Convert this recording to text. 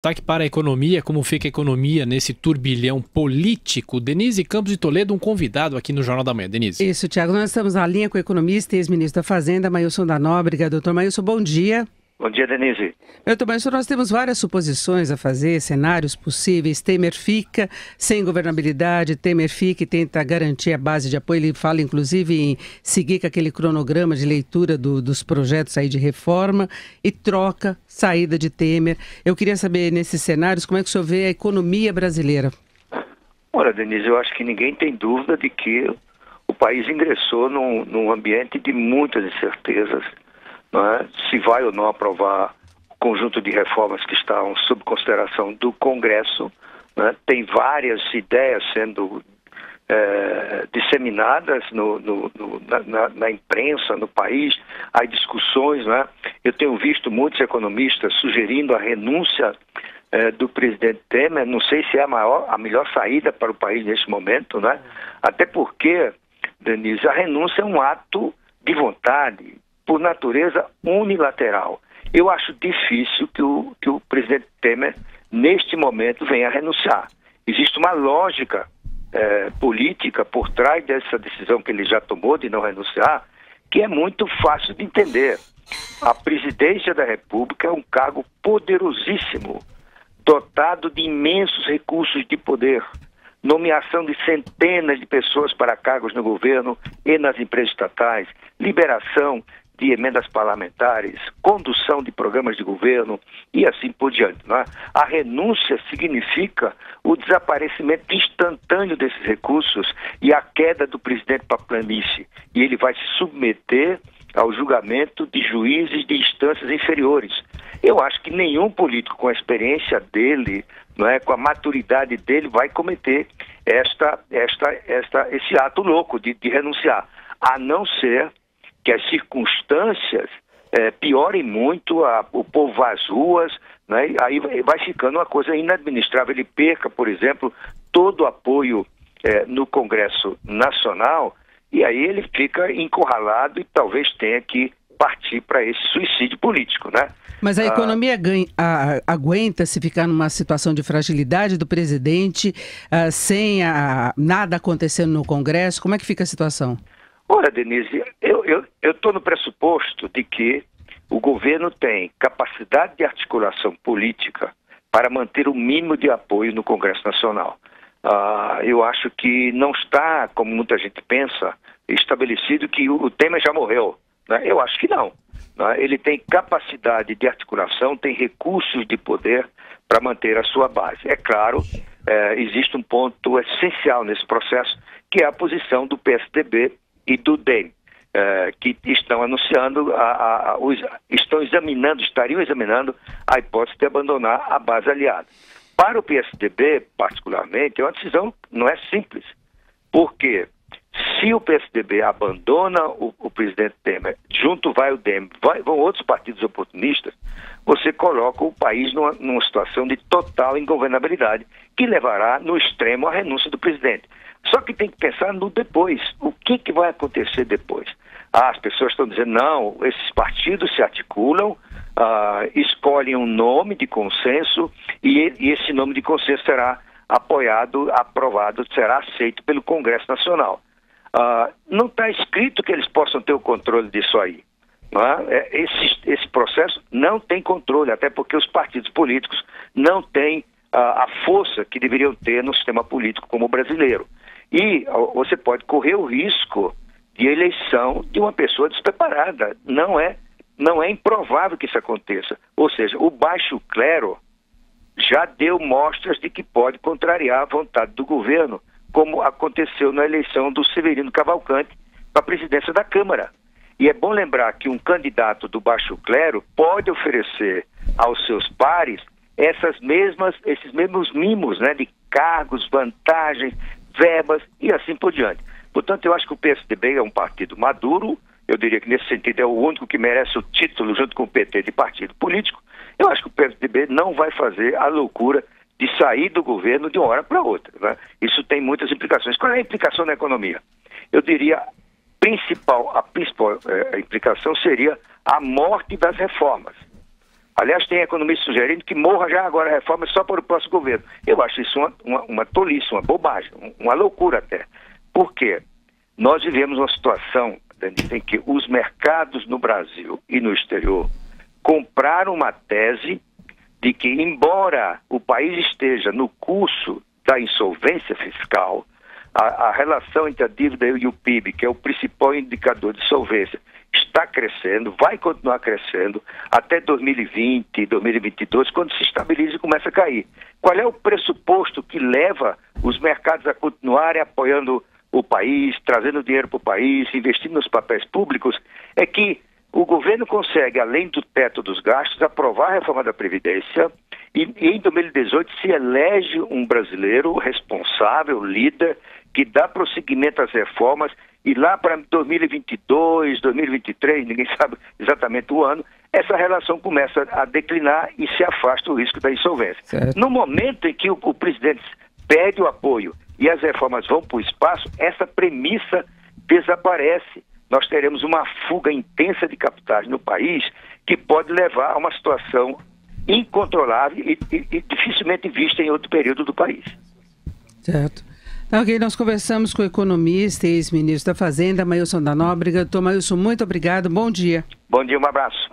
Destaque para a economia, como fica a economia nesse turbilhão político. Denise Campos de Toledo, um convidado aqui no Jornal da Manhã. Denise. Isso, Tiago. Nós estamos na linha com o economista e ex-ministro da Fazenda, Mailson da Nóbrega. Doutor Mailson, bom dia. Bom dia, Denise. Doutor Mailson, nós temos várias suposições a fazer, cenários possíveis. Temer fica sem governabilidade, Temer fica e tenta garantir a base de apoio. Ele fala, inclusive, em seguir com aquele cronograma de leitura dos projetos aí de reforma e troca, saída de Temer. Eu queria saber, nesses cenários, como é que o senhor vê a economia brasileira? Olha, Denise, eu acho que ninguém tem dúvida de que o país ingressou num ambiente de muitas incertezas. Não é? Se vai ou não aprovar o conjunto de reformas que estão sob consideração do Congresso, né? Tem várias ideias sendo disseminadas na imprensa, no país, há discussões, né? Eu tenho visto muitos economistas sugerindo a renúncia do presidente Temer. Não sei se é a melhor saída para o país neste momento, né? Até porque, Denise, a renúncia é um ato de vontade, por natureza unilateral. Eu acho difícil que o presidente Temer, neste momento, venha a renunciar. Existe uma lógica política por trás dessa decisão que ele já tomou de não renunciar, que é muito fácil de entender. A presidência da República é um cargo poderosíssimo, dotado de imensos recursos de poder, nomeação de centenas de pessoas para cargos no governo e nas empresas estatais, liberação de emendas parlamentares, condução de programas de governo e assim por diante. Não é? A renúncia significa o desaparecimento instantâneo desses recursos e a queda do presidente para a planície. E ele vai se submeter ao julgamento de juízes de instâncias inferiores. Eu acho que nenhum político com a experiência dele, não é, com a maturidade dele, vai cometer esse ato louco de renunciar, a não ser que as circunstâncias piorem muito, o povo vai às ruas, né? Aí vai ficando uma coisa inadministrável. Ele perca, por exemplo, todo o apoio no Congresso Nacional, e aí ele fica encurralado e talvez tenha que partir para esse suicídio político, né? Mas a economia aguenta se ficar numa situação de fragilidade do presidente, sem nada acontecendo no Congresso? Como é que fica a situação? Olha, Denise, eu estou no pressuposto de que o governo tem capacidade de articulação política para manter o mínimo de apoio no Congresso Nacional. Eu acho que não está, como muita gente pensa, estabelecido que o Temer já morreu. Né? Eu acho que não. Né? Ele tem capacidade de articulação, tem recursos de poder para manter a sua base. É claro, existe um ponto essencial nesse processo, que é a posição do PSDB e do DEM, que estão anunciando, estariam examinando a hipótese de abandonar a base aliada. Para o PSDB, particularmente, é uma decisão não é simples, porque se o PSDB abandona o presidente Temer, junto vai o DEM, vão outros partidos oportunistas, você coloca o país numa situação de total ingovernabilidade, que levará no extremo à renúncia do presidente. Só que tem que pensar no depois. O que vai acontecer depois? As pessoas estão dizendo, não, esses partidos se articulam, escolhem um nome de consenso e esse nome de consenso será aprovado, será aceito pelo Congresso Nacional. Não está escrito que eles possam ter o controle disso aí. Não é? Esse processo não tem controle, até porque os partidos políticos não têm a força que deveriam ter no sistema político como o brasileiro. E você pode correr o risco de eleição de uma pessoa despreparada. Não é improvável que isso aconteça. Ou seja, o baixo clero já deu mostras de que pode contrariar a vontade do governo, como aconteceu na eleição do Severino Cavalcante para a presidência da Câmara. E é bom lembrar que um candidato do baixo clero pode oferecer aos seus pares esses mesmos mimos, né, de cargos, vantagens, verbas e assim por diante. Portanto, eu acho que o PSDB é um partido maduro, eu diria que nesse sentido é o único que merece o título, junto com o PT, de partido político. Eu acho que o PSDB não vai fazer a loucura de sair do governo de uma hora para outra, né? Isso tem muitas implicações. Qual é a implicação na economia? Eu diria, a principal implicação seria a morte das reformas. Aliás, tem economistas sugerindo que morra já agora a reforma só para o próximo governo. Eu acho isso uma tolice, uma bobagem, uma loucura até. Por quê? Nós vivemos uma situação, Denise, em que os mercados no Brasil e no exterior compraram uma tese de que, embora o país esteja no curso da insolvência fiscal, a relação entre a dívida e o PIB, que é o principal indicador de solvência, está crescendo, vai continuar crescendo até 2020, 2022, quando se estabiliza e começa a cair. Qual é o pressuposto que leva os mercados a continuarem apoiando o país, trazendo dinheiro para o país, investindo nos papéis públicos? É que o governo consegue, além do teto dos gastos, aprovar a reforma da Previdência e em 2018 se elege um brasileiro responsável, líder, que dá prosseguimento às reformas, e lá para 2022, 2023, ninguém sabe exatamente o ano, essa relação começa a declinar e se afasta o risco da insolvência. Certo. No momento em que o presidente pede o apoio e as reformas vão para o espaço, essa premissa desaparece. Nós teremos uma fuga intensa de capitais no país que pode levar a uma situação incontrolável e dificilmente vista em outro período do país. Certo. Ok, nós conversamos com o economista e ex-ministro da Fazenda, Mailson da Nóbrega. Doutor Mailson, muito obrigado, bom dia. Bom dia, um abraço.